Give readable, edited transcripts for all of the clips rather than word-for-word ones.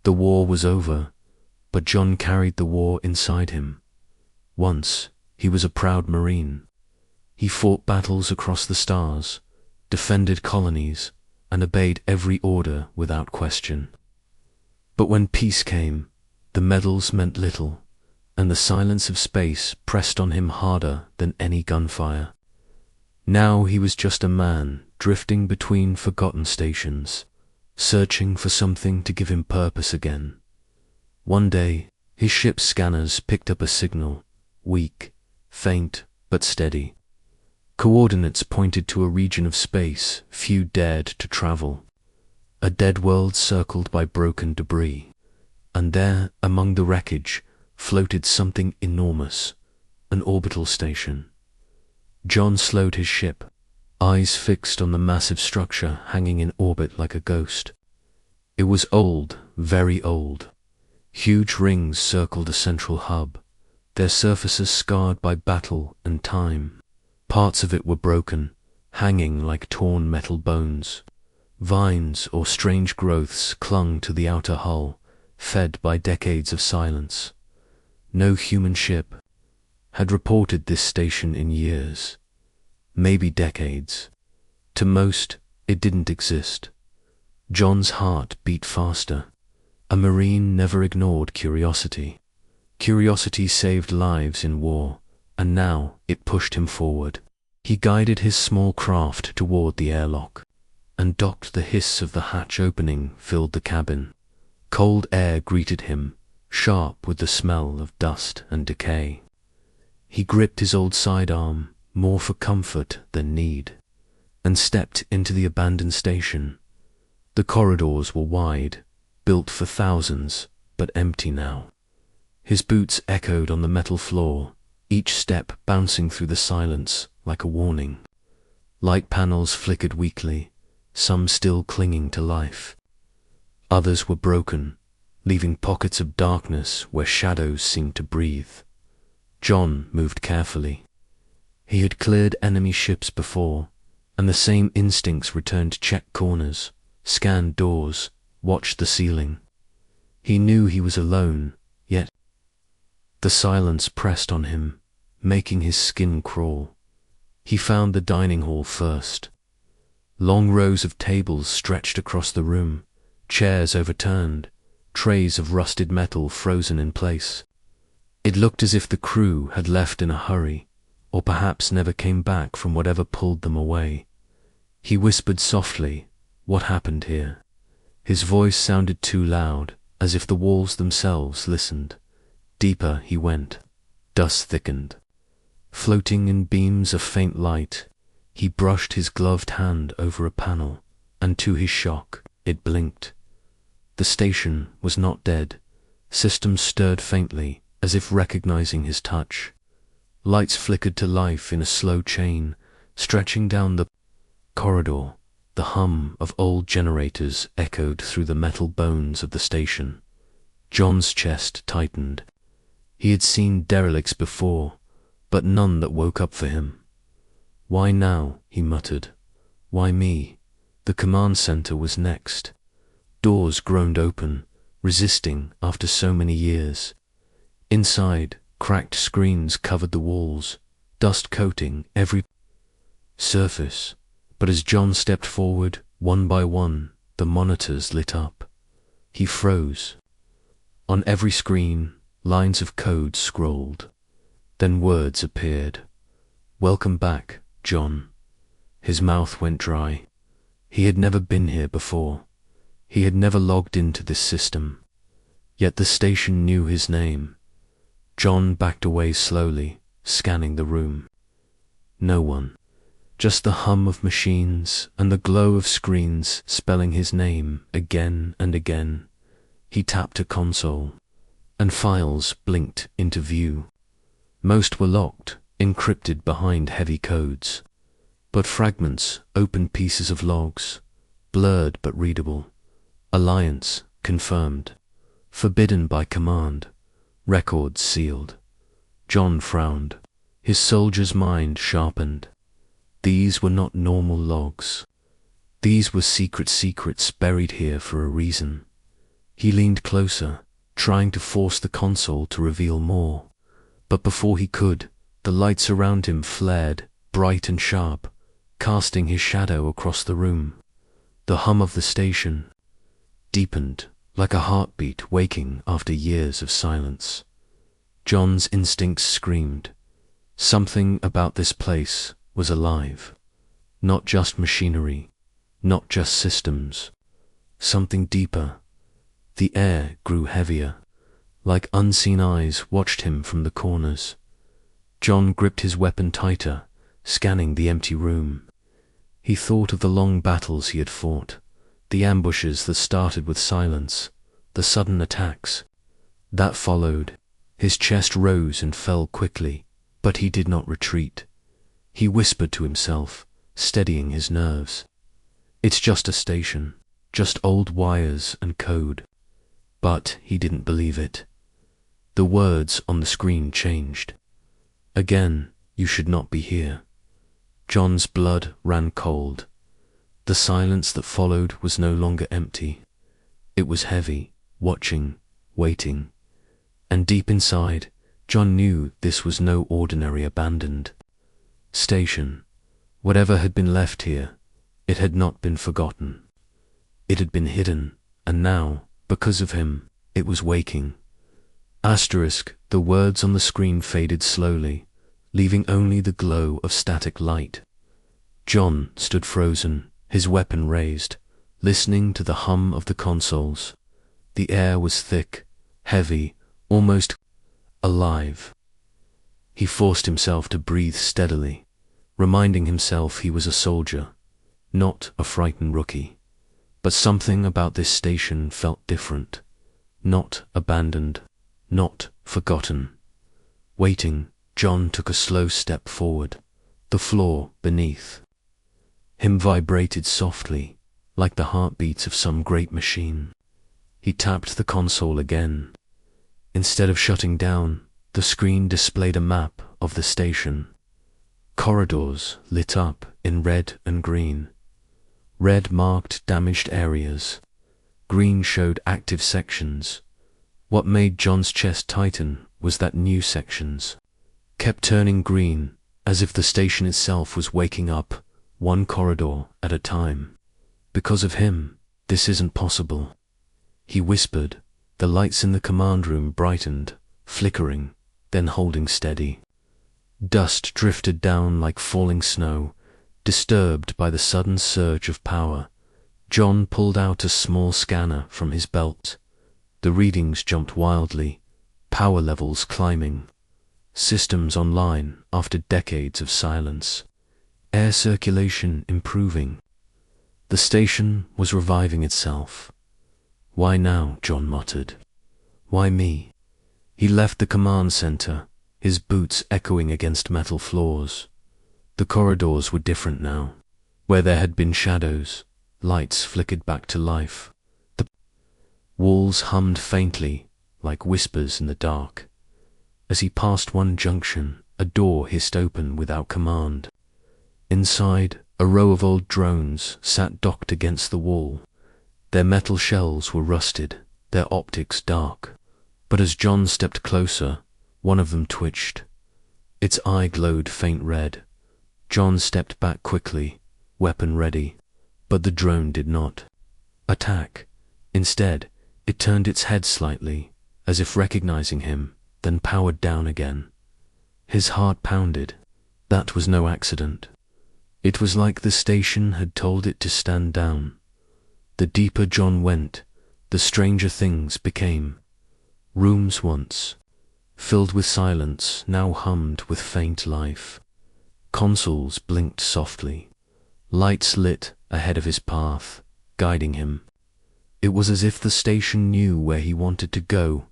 The war was over, but John carried the war inside him. Once, he was a proud Marine. He fought battles across the stars, defended colonies, and obeyed every order without question. But when peace came, the medals meant little, and the silence of space pressed on him harder than any gunfire. Now he was just a man drifting between forgotten stations, searching for something to give him purpose again. One day, his ship's scanners picked up a signal, weak, faint, but steady. Coordinates pointed to a region of space few dared to travel, a dead world circled by broken debris, and there, among the wreckage, floated something enormous, an orbital station. John slowed his ship, eyes fixed on the massive structure hanging in orbit like a ghost. It was old, very old. Huge rings circled a central hub, their surfaces scarred by battle and time. Parts of it were broken, hanging like torn metal bones. Vines or strange growths clung to the outer hull, fed by decades of silence. No human ship had reported this station in years, maybe decades. To most, it didn't exist. John's heart beat faster. A Marine never ignored curiosity. Curiosity saved lives in war, and now it pushed him forward. He guided his small craft toward the airlock, and docked. The hiss of the hatch opening filled the cabin. Cold air greeted him, sharp with the smell of dust and decay. He gripped his old sidearm, more for comfort than need, and stepped into the abandoned station. The corridors were wide, built for thousands, but empty now. His boots echoed on the metal floor, each step bouncing through the silence like a warning. Light panels flickered weakly, some still clinging to life. Others were broken, leaving pockets of darkness where shadows seemed to breathe. John moved carefully. He had cleared enemy ships before, and the same instincts returned to check corners, scan doors, watch the ceiling. He knew he was alone, yet the silence pressed on him, making his skin crawl. He found the dining hall first. Long rows of tables stretched across the room, chairs overturned, trays of rusted metal frozen in place. It looked as if the crew had left in a hurry, or perhaps never came back from whatever pulled them away. He whispered softly, "What happened here?" His voice sounded too loud, as if the walls themselves listened. Deeper he went. Dust thickened. Floating in beams of faint light, he brushed his gloved hand over a panel, and to his shock, it blinked. The station was not dead. Systems stirred faintly, as if recognizing his touch. Lights flickered to life in a slow chain, stretching down the corridor. The hum of old generators echoed through the metal bones of the station. John's chest tightened. He had seen derelicts before, but none that woke up for him. "Why now?" he muttered. "Why me?" The command center was next. Doors groaned open, resisting after so many years. Inside, cracked screens covered the walls, dust coating every surface. But as John stepped forward, one by one, the monitors lit up. He froze. On every screen, lines of code scrolled. Then words appeared. "Welcome back, John." His mouth went dry. He had never been here before. He had never logged into this system. Yet the station knew his name. John backed away slowly, scanning the room. No one. Just the hum of machines and the glow of screens spelling his name again and again. He tapped a console, and files blinked into view. Most were locked, encrypted behind heavy codes. But fragments, open pieces of logs, blurred but readable. Alliance confirmed. Forbidden by command. Records sealed. John frowned. His soldier's mind sharpened. These were not normal logs. These were secrets buried here for a reason. He leaned closer, trying to force the console to reveal more. But before he could, the lights around him flared, bright and sharp, casting his shadow across the room. The hum of the station deepened, like a heartbeat waking after years of silence. John's instincts screamed. Something about this place was alive. Not just machinery, not just systems. Something deeper. The air grew heavier, like unseen eyes watched him from the corners. John gripped his weapon tighter, scanning the empty room. He thought of the long battles he had fought, the ambushes that started with silence, the sudden attacks that followed. His chest rose and fell quickly, but he did not retreat. He whispered to himself, steadying his nerves. It's just a station, just old wires and code. But he didn't believe it. The words on the screen changed. Again, you should not be here. John's blood ran cold. The silence that followed was no longer empty. It was heavy, watching, waiting. And deep inside, John knew this was no ordinary abandoned station. Whatever had been left here, it had not been forgotten. It had been hidden, and now, because of him, it was waking. Asterisk, the words on the screen faded slowly, leaving only the glow of static light. John stood frozen, his weapon raised, listening to the hum of the consoles. The air was thick, heavy, almost alive. He forced himself to breathe steadily, reminding himself he was a soldier, not a frightened rookie. But something about this station felt different. Not abandoned, not forgotten. Waiting, John took a slow step forward. The floor beneath him vibrated softly, like the heartbeats of some great machine. He tapped the console again. Instead of shutting down, the screen displayed a map of the station. Corridors lit up in red and green. Red marked damaged areas. Green showed active sections. What made John's chest tighten was that new sections kept turning green, as if the station itself was waking up, one corridor at a time. Because of him, this isn't possible. He whispered. The lights in the command room brightened, flickering, then holding steady. Dust drifted down like falling snow, disturbed by the sudden surge of power. John pulled out a small scanner from his belt. The readings jumped wildly, power levels climbing. Systems online after decades of silence. Air circulation improving. The station was reviving itself. Why now? John muttered. Why me? He left the command center, his boots echoing against metal floors. The corridors were different now. Where there had been shadows, lights flickered back to life. The walls hummed faintly, like whispers in the dark. As he passed one junction, a door hissed open without command. Inside, a row of old drones sat docked against the wall. Their metal shells were rusted, their optics dark. But as John stepped closer, one of them twitched. Its eye glowed faint red. John stepped back quickly, weapon ready. But the drone did not attack. Instead, it turned its head slightly, as if recognizing him, then powered down again. His heart pounded. That was no accident. It was like the station had told it to stand down. The deeper John went, the stranger things became. Rooms once filled with silence now hummed with faint life. Consoles blinked softly. Lights lit ahead of his path, guiding him. It was as if the station knew where he wanted to go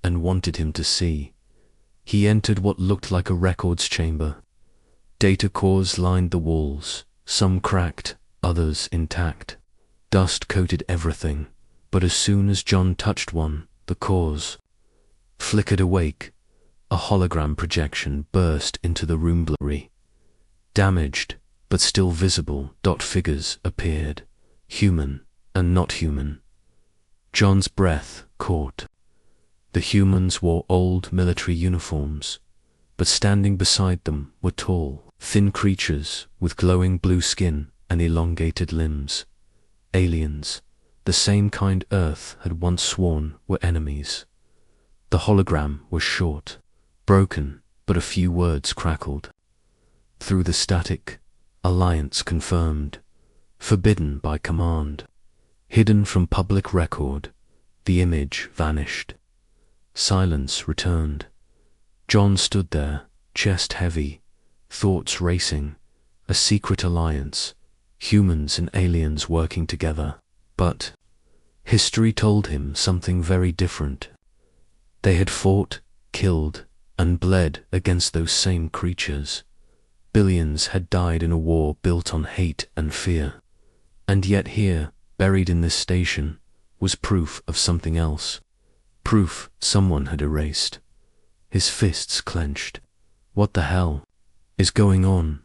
and wanted him to see. He entered what looked like a records chamber. Data cores lined the walls, some cracked, others intact. Dust coated everything, but as soon as John touched one, the cores flickered awake. A hologram projection burst into the room. Blurry, damaged, but still visible, dot figures appeared, human and not human. John's breath caught. The humans wore old military uniforms, but standing beside them were tall, thin creatures with glowing blue skin and elongated limbs. Aliens, the same kind Earth had once sworn were enemies. The hologram was short, broken, but a few words crackled. Through the static, alliance confirmed, forbidden by command. Hidden from public record, the image vanished. Silence returned. John stood there, chest heavy, thoughts racing, a secret alliance, humans and aliens working together. But history told him something very different. They had fought, killed, and bled against those same creatures. Billions had died in a war built on hate and fear. And yet here, buried in this station, was proof of something else. Proof someone had erased. His fists clenched. What the hell is going on?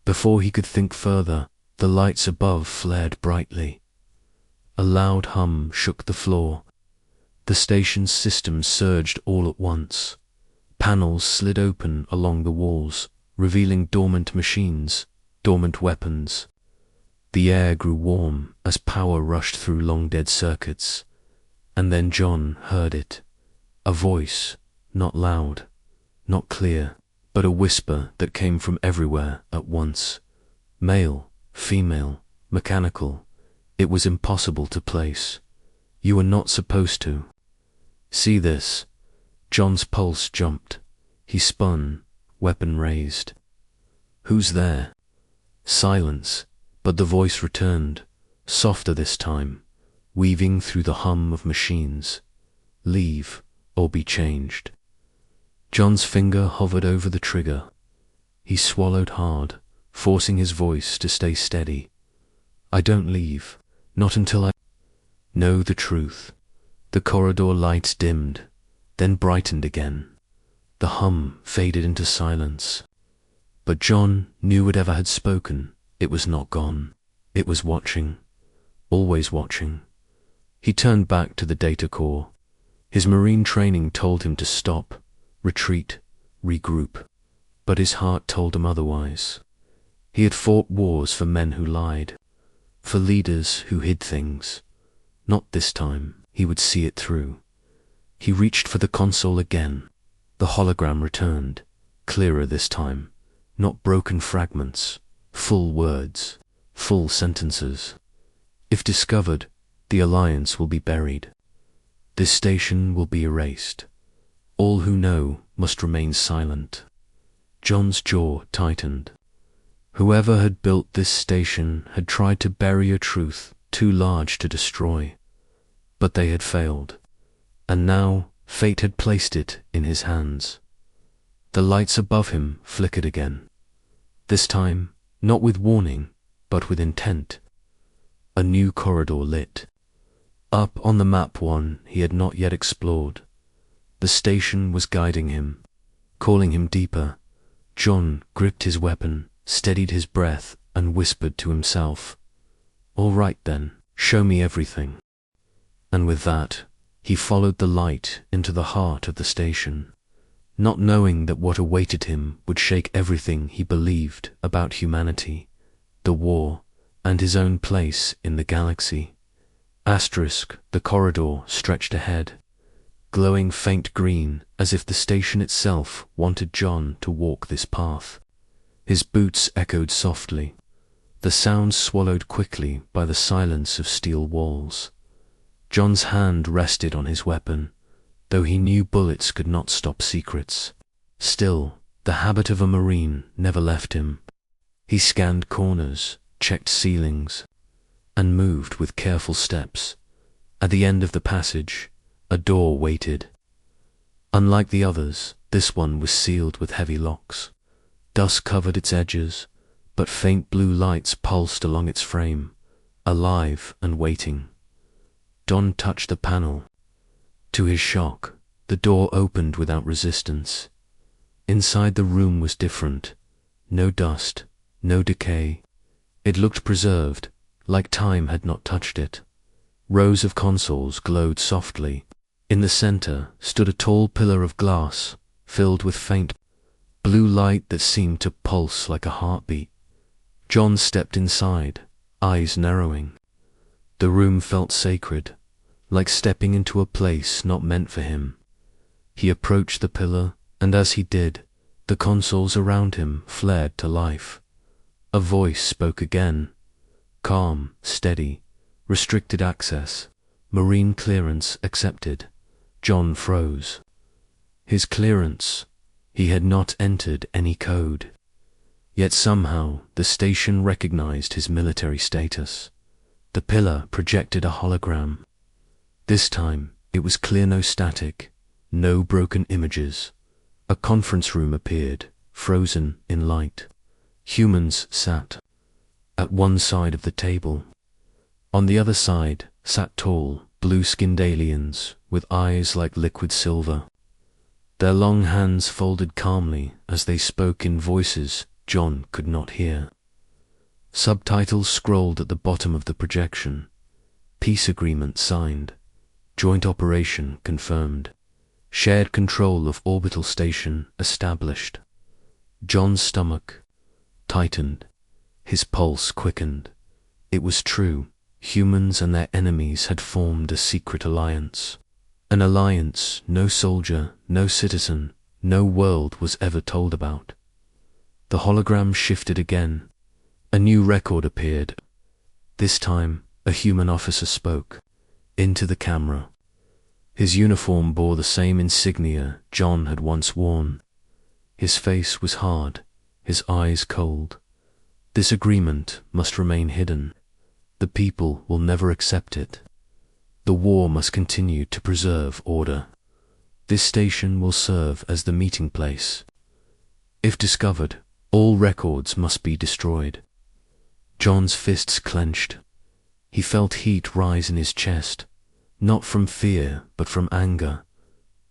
Before he could think further, the lights above flared brightly. A loud hum shook the floor. The station's systems surged all at once. Panels slid open along the walls, revealing dormant machines, dormant weapons. The air grew warm as power rushed through long-dead circuits. And then John heard it. A voice, not loud, not clear, but a whisper that came from everywhere at once. Male, female, mechanical. It was impossible to place. You were not supposed to. See this. John's pulse jumped. He spun, weapon raised. Who's there? Silence, but the voice returned, softer this time, weaving through the hum of machines. Leave or be changed. John's finger hovered over the trigger. He swallowed hard, forcing his voice to stay steady. I don't leave, not until I know the truth. The corridor lights dimmed, then brightened again. The hum faded into silence. But John knew whatever had spoken, it was not gone. It was watching, always watching. He turned back to the data core. His marine training told him to stop, retreat, regroup. But his heart told him otherwise. He had fought wars for men who lied, for leaders who hid things. Not this time. He would see it through. He reached for the console again. The hologram returned, clearer this time. Not broken fragments, full words, full sentences. If discovered, the Alliance will be buried. This station will be erased. All who know must remain silent. John's jaw tightened. Whoever had built this station had tried to bury a truth too large to destroy. But they had failed, and now fate had placed it in his hands. The lights above him flickered again. This time, not with warning, but with intent. A new corridor lit. Up on the map one he had not yet explored. The station was guiding him, calling him deeper. John gripped his weapon, steadied his breath, and whispered to himself, "All right then, show me everything." And with that, he followed the light into the heart of the station, not knowing that what awaited him would shake everything he believed about humanity, the war, and his own place in the galaxy. The corridor stretched ahead, glowing faint green as if the station itself wanted John to walk this path. His boots echoed softly, the sounds swallowed quickly by the silence of steel walls. John's hand rested on his weapon, though he knew bullets could not stop secrets. Still, the habit of a Marine never left him. He scanned corners, checked ceilings, and moved with careful steps. At the end of the passage, a door waited. Unlike the others, this one was sealed with heavy locks. Dust covered its edges, but faint blue lights pulsed along its frame, alive and waiting. John touched the panel. To his shock, the door opened without resistance. Inside the room was different. No dust, no decay. It looked preserved, like time had not touched it. Rows of consoles glowed softly. In the center stood a tall pillar of glass, filled with faint blue light that seemed to pulse like a heartbeat. John stepped inside, eyes narrowing. The room felt sacred, like stepping into a place not meant for him. He approached the pillar, and as he did, the consoles around him flared to life. A voice spoke again. Calm, steady, restricted access, marine clearance accepted. John froze. His clearance. He had not entered any code. Yet somehow the station recognized his military status. The pillar projected a hologram. This time it was clear, no static, no broken images. A conference room appeared, frozen in light. Humans sat at one side of the table. On the other side sat tall, blue-skinned aliens with eyes like liquid silver. Their long hands folded calmly as they spoke in voices John could not hear. Subtitles scrolled at the bottom of the projection. Peace agreement signed. Joint operation confirmed. Shared control of orbital station established. John's stomach tightened. His pulse quickened. It was true. Humans and their enemies had formed a secret alliance. An alliance no soldier, no citizen, no world was ever told about. The hologram shifted again. A new record appeared. This time, a human officer spoke into the camera. His uniform bore the same insignia John had once worn. His face was hard, his eyes cold. This agreement must remain hidden. The people will never accept it. The war must continue to preserve order. This station will serve as the meeting place. If discovered, all records must be destroyed. John's fists clenched. He felt heat rise in his chest, not from fear, but from anger.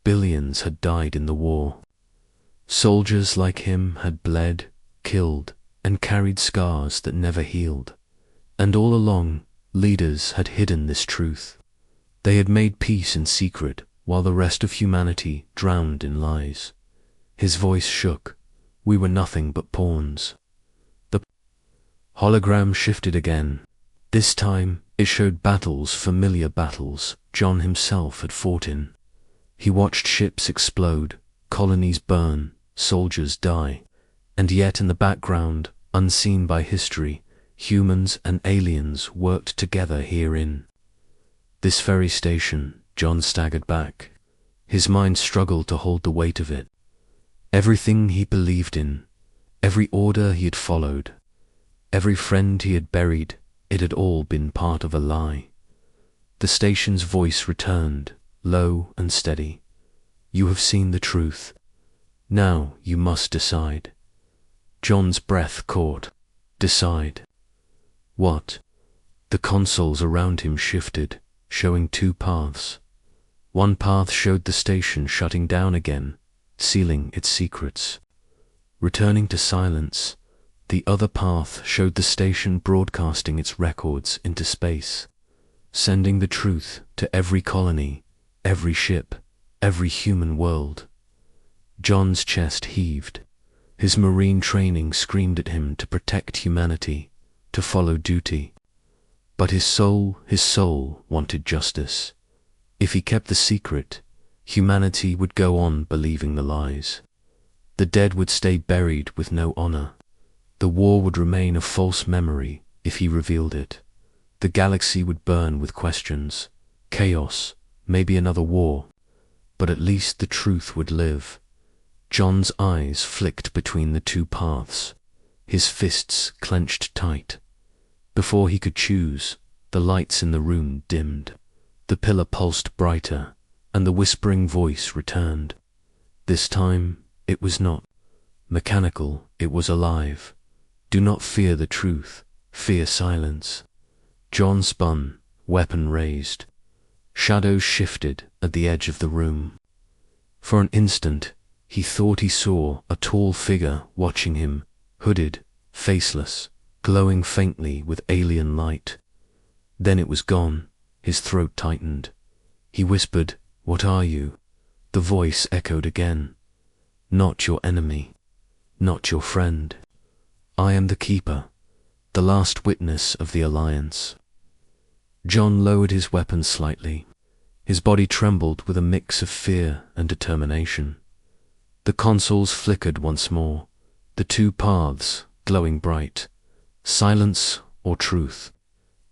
Billions had died in the war. Soldiers like him had bled, killed, and carried scars that never healed. And all along, leaders had hidden this truth. They had made peace in secret, while the rest of humanity drowned in lies. His voice shook. We were nothing but pawns. The hologram shifted again. This time, it showed battles, familiar battles John himself had fought in. He watched ships explode, colonies burn, soldiers die. And yet in the background, unseen by history, humans and aliens worked together herein. This very station, John staggered back. His mind struggled to hold the weight of it. Everything he believed in, every order he had followed, every friend he had buried, it had all been part of a lie. The station's voice returned, low and steady. You have seen the truth. Now you must decide. John's breath caught. Decide. What? The consoles around him shifted, showing two paths. One path showed the station shutting down again, sealing its secrets. Returning to silence, the other path showed the station broadcasting its records into space, sending the truth to every colony, every ship, every human world. John's chest heaved. His marine training screamed at him to protect humanity, to follow duty. But his soul wanted justice. If he kept the secret, humanity would go on believing the lies. The dead would stay buried with no honor. The war would remain a false memory if he revealed it. The galaxy would burn with questions, chaos, maybe another war, but at least the truth would live. John's eyes flicked between the two paths, his fists clenched tight. Before he could choose, the lights in the room dimmed. The pillar pulsed brighter, and the whispering voice returned. This time, it was not mechanical, it was alive. Do not fear the truth, fear silence. John spun, weapon raised. Shadows shifted at the edge of the room. For an instant, he thought he saw a tall figure watching him, hooded, faceless, glowing faintly with alien light. Then it was gone, His throat tightened. He whispered, "What are you?" The voice echoed again. "Not your enemy. Not your friend. I am the Keeper, the last witness of the Alliance." John lowered his weapon slightly. His body trembled with a mix of fear and determination. The consoles flickered once more, the two paths glowing bright. Silence or truth,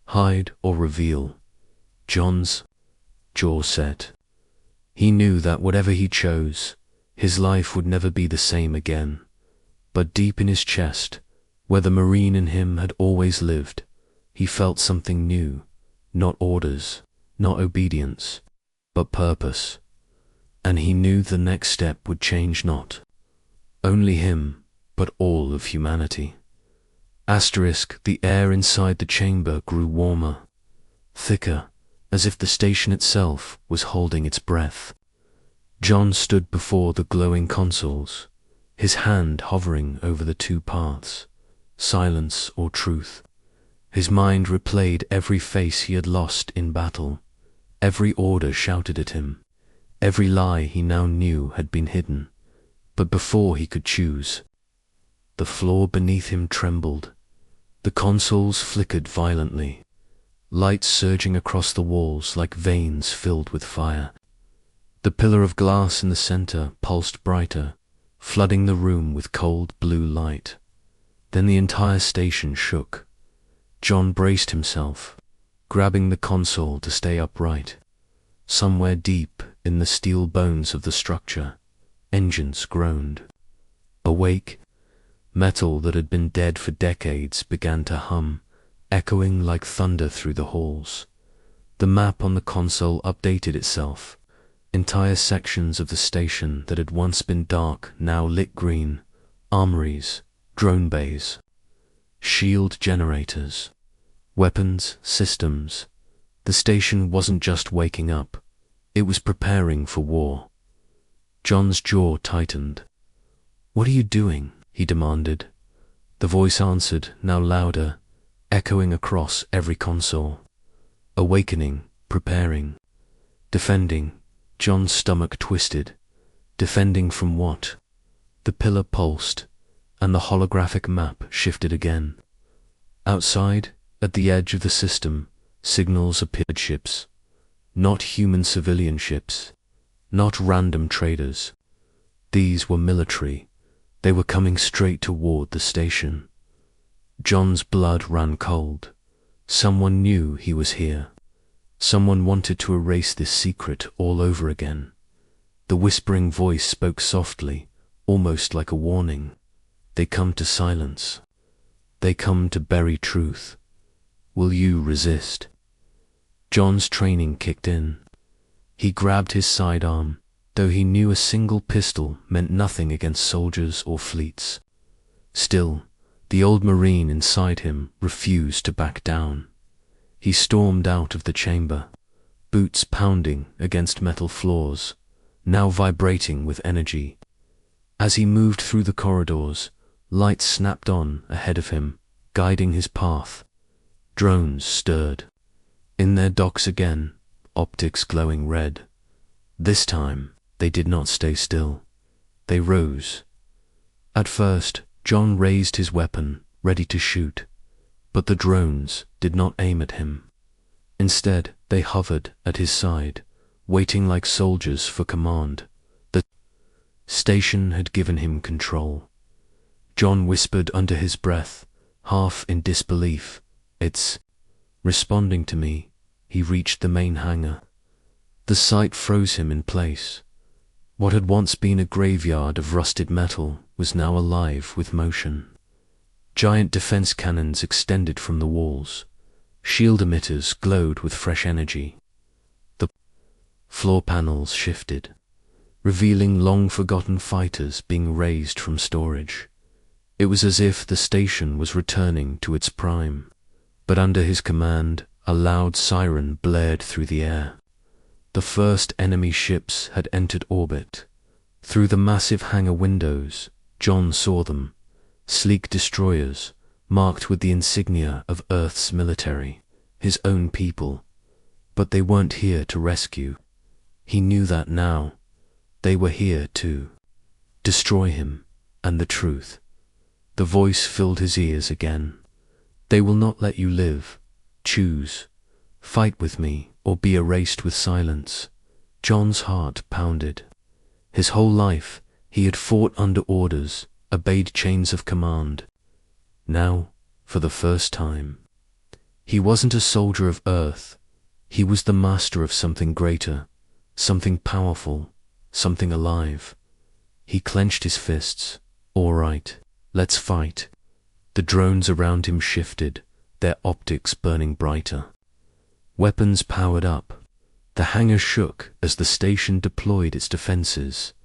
hide or reveal. John's jaw set. He knew that whatever he chose, his life would never be the same again. But deep in his chest, where the Marine in him had always lived, he felt something new. Not orders, not obedience, but purpose. And he knew the next step would change not only him, but all of humanity. The air inside the chamber grew warmer, thicker, as if the station itself was holding its breath. John stood before the glowing consoles, his hand hovering over the two paths, silence or truth. His mind replayed every face he had lost in battle, every order shouted at him, every lie he now knew had been hidden. But before he could choose, the floor beneath him trembled. The consoles flickered violently, light surging across the walls like veins filled with fire. The pillar of glass in the center pulsed brighter, flooding the room with cold blue light. Then the entire station shook. John braced himself, grabbing the console to stay upright. Somewhere deep in the steel bones of the structure, engines groaned. Awake, metal that had been dead for decades began to hum, echoing like thunder through the halls. The map on the console updated itself. Entire sections of the station that had once been dark now lit green. Armories, drone bays, shield generators, weapons, systems. The station wasn't just waking up, it was preparing for war. John's jaw tightened. "What are you doing?" he demanded. The voice answered, now louder, echoing across every console. "Awakening, preparing, defending." John's stomach twisted. Defending from what? The pillar pulsed, and the holographic map shifted again. Outside, at the edge of the system, signals appeared. Ships. Not human civilian ships. Not random traders. These were military. They were coming straight toward the station. John's blood ran cold. Someone knew he was here. Someone wanted to erase this secret all over again. The whispering voice spoke softly, almost like a warning. "They come to silence. They come to bury truth. Will you resist?" John's training kicked in. He grabbed his sidearm, though he knew a single pistol meant nothing against soldiers or fleets. Still, the old Marine inside him refused to back down. He stormed out of the chamber, boots pounding against metal floors, now vibrating with energy. As he moved through the corridors, lights snapped on ahead of him, guiding his path. Drones stirred. In their docks again, optics glowing red. This time, they did not stay still. They rose. At first, John raised his weapon, ready to shoot. But the drones did not aim at him. Instead, they hovered at his side, waiting like soldiers for command. The station had given him control. John whispered under his breath, half in disbelief, "It's responding to me." He reached the main hangar. The sight froze him in place. What had once been a graveyard of rusted metal was now alive with motion. Giant defense cannons extended from the walls. Shield emitters glowed with fresh energy. The floor panels shifted, revealing long-forgotten fighters being raised from storage. It was as if the station was returning to its prime. But under his command, a loud siren blared through the air. The first enemy ships had entered orbit. Through the massive hangar windows, John saw them. Sleek destroyers, marked with the insignia of Earth's military, his own people. But they weren't here to rescue. He knew that now. They were here to destroy him and the truth. The voice filled his ears again. They will not let you live. Choose. Fight with me or be erased with silence. John's heart pounded. His whole life he had fought under orders, obeyed chains of command. Now, for the first time, he wasn't a soldier of earth. He was the master of something greater, something powerful, something alive. He clenched his fists. All right, let's fight. The drones around him shifted, their optics burning brighter. Weapons powered up. The hangar shook as the station deployed its defenses,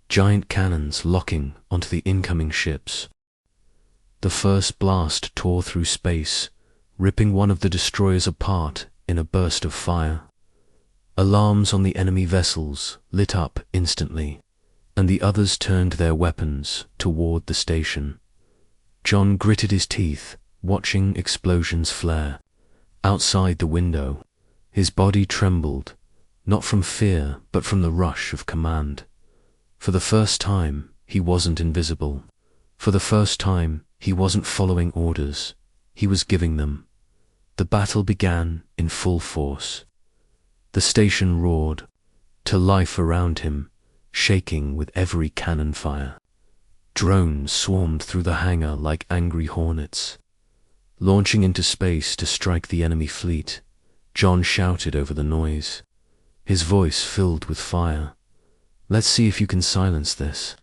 giant cannons locking onto the incoming ships. The first blast tore through space, ripping one of the destroyers apart in a burst of fire. Alarms on the enemy vessels lit up instantly, and the others turned their weapons toward the station. John gritted his teeth, watching explosions flare. Outside the window, his body trembled, not from fear, but from the rush of command. For the first time, he wasn't invisible. For the first time, he wasn't following orders. He was giving them. The battle began in full force. The station roared to life around him, shaking with every cannon fire. Drones swarmed through the hangar like angry hornets. Launching into space to strike the enemy fleet, John shouted over the noise, his voice filled with fire. Let's see if you can silence this.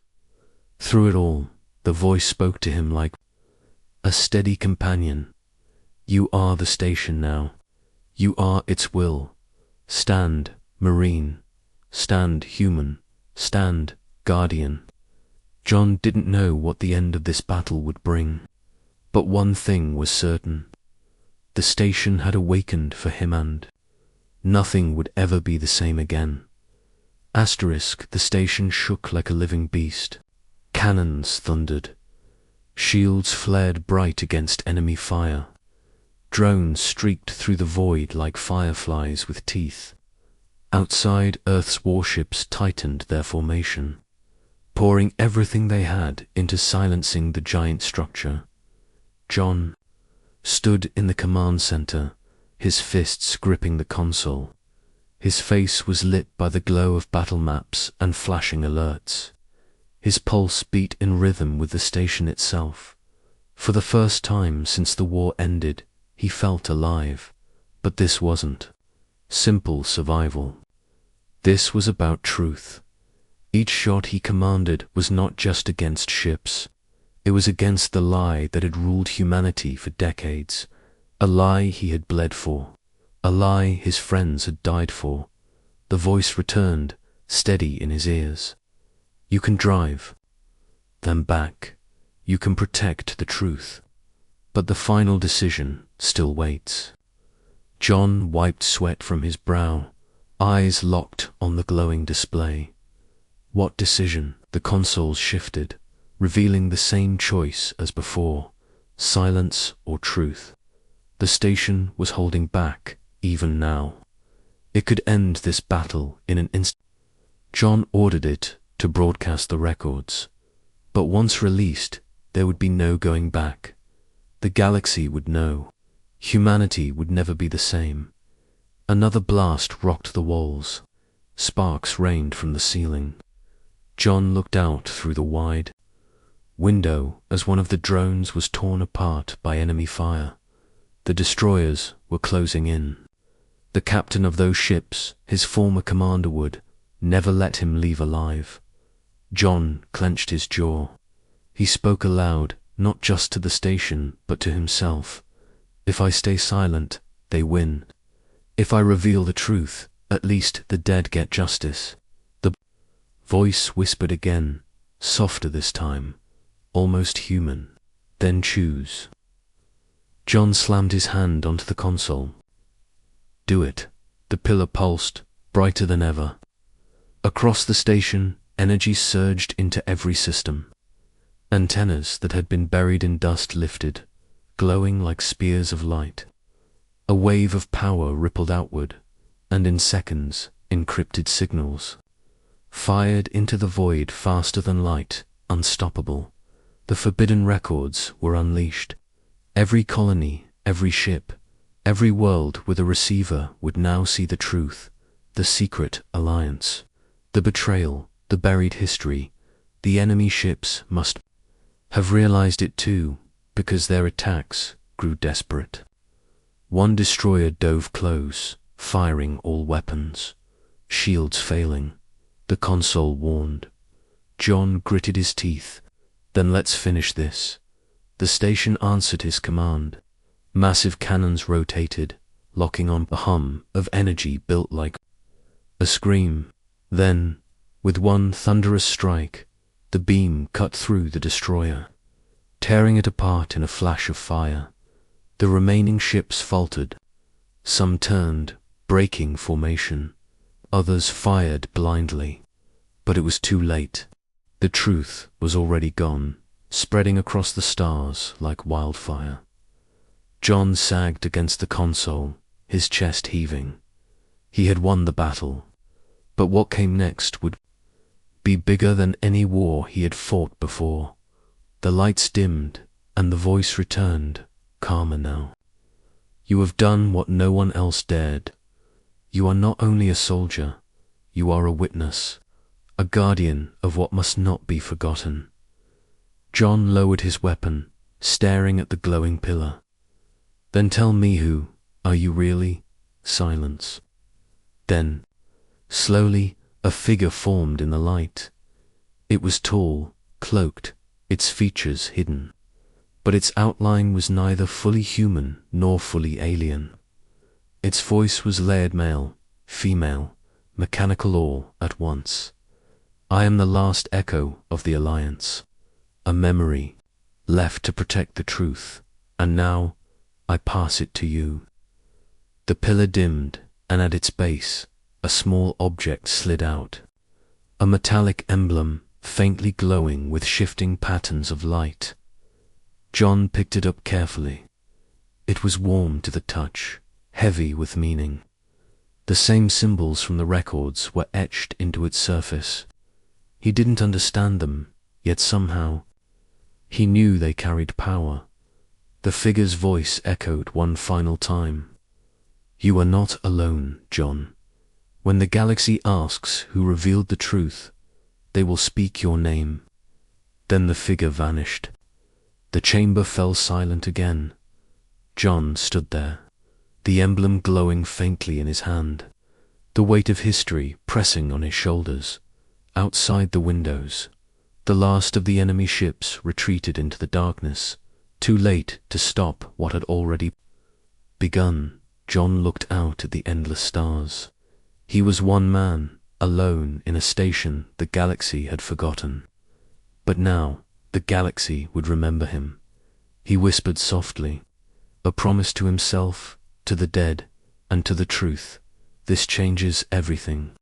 Through it all, the voice spoke to him like a steady companion. You are the station now. You are its will. Stand, Marine. Stand, human. Stand, Guardian. John didn't know what the end of this battle would bring. But one thing was certain. The station had awakened for him and nothing would ever be the same again. The station shook like a living beast. Cannons thundered. Shields flared bright against enemy fire. Drones streaked through the void like fireflies with teeth. Outside, Earth's warships tightened their formation, pouring everything they had into silencing the giant structure. John stood in the command center, his fists gripping the console. His face was lit by the glow of battle maps and flashing alerts. His pulse beat in rhythm with the station itself. For the first time since the war ended, he felt alive. But this wasn't simple survival. This was about truth. Each shot he commanded was not just against ships. It was against the lie that had ruled humanity for decades, a lie he had bled for, a lie his friends had died for. The voice returned, steady in his ears. You can drive them back. You can protect the truth. But the final decision still waits. John wiped sweat from his brow, eyes locked on the glowing display. What decision? The consoles shifted, revealing the same choice as before, silence or truth. The station was holding back, even now. It could end this battle in an instant. John ordered it to broadcast the records. But once released, there would be no going back. The galaxy would know. Humanity would never be the same. Another blast rocked the walls. Sparks rained from the ceiling. John looked out through the wide window as one of the drones was torn apart by enemy fire. The destroyers were closing in. The captain of those ships, his former commander, would never let him leave alive. John clenched his jaw. He spoke aloud, not just to the station, but to himself. If I stay silent, they win. If I reveal the truth, at least the dead get justice. The voice whispered again, softer this time, almost human. Then choose. John slammed his hand onto the console. Do it. The pillar pulsed, brighter than ever. Across the station, energy surged into every system. Antennas that had been buried in dust lifted, glowing like spears of light. A wave of power rippled outward. and in seconds, encrypted signals. Fired into the void faster than light, unstoppable. The forbidden records were unleashed. Every colony, every ship, every world with a receiver would now see the truth, the secret alliance, the betrayal, the buried history. The enemy ships must have realized it too, because their attacks grew desperate. One destroyer dove close, firing all weapons, shields failing. The console warned. John gritted his teeth. Then let's finish this. The station answered his command. Massive cannons rotated, locking on a hum of energy built like a scream. Then, with one thunderous strike, the beam cut through the destroyer, tearing it apart in a flash of fire. The remaining ships faltered. Some turned, breaking formation. Others fired blindly. But it was too late. The truth was already gone, spreading across the stars like wildfire. John sagged against the console, his chest heaving. He had won the battle. But what came next would be bigger than any war he had fought before. The lights dimmed, and the voice returned, calmer now. You have done what no one else dared. You are not only a soldier, you are a witness, a guardian of what must not be forgotten. John lowered his weapon, staring at the glowing pillar. Then tell me who are you really? Silence. Then, slowly, a figure formed in the light. It was tall, cloaked, its features hidden. But its outline was neither fully human nor fully alien. Its voice was layered male, female, mechanical all at once. I am the last echo of the Alliance, a memory left to protect the truth, and now I pass it to you. The pillar dimmed, and at its base, a small object slid out. A metallic emblem, faintly glowing with shifting patterns of light. John picked it up carefully. It was warm to the touch, heavy with meaning. The same symbols from the records were etched into its surface. He didn't understand them, yet somehow he knew they carried power. The figure's voice echoed one final time. You are not alone, John. When the galaxy asks who revealed the truth, they will speak your name. Then the figure vanished. The chamber fell silent again. John stood there, the emblem glowing faintly in his hand, the weight of history pressing on his shoulders. Outside the windows, the last of the enemy ships retreated into the darkness, too late to stop what had already begun. John looked out at the endless stars. He was one man, alone in a station the galaxy had forgotten. But now, the galaxy would remember him. He whispered softly, a promise to himself, to the dead, and to the truth. This changes everything.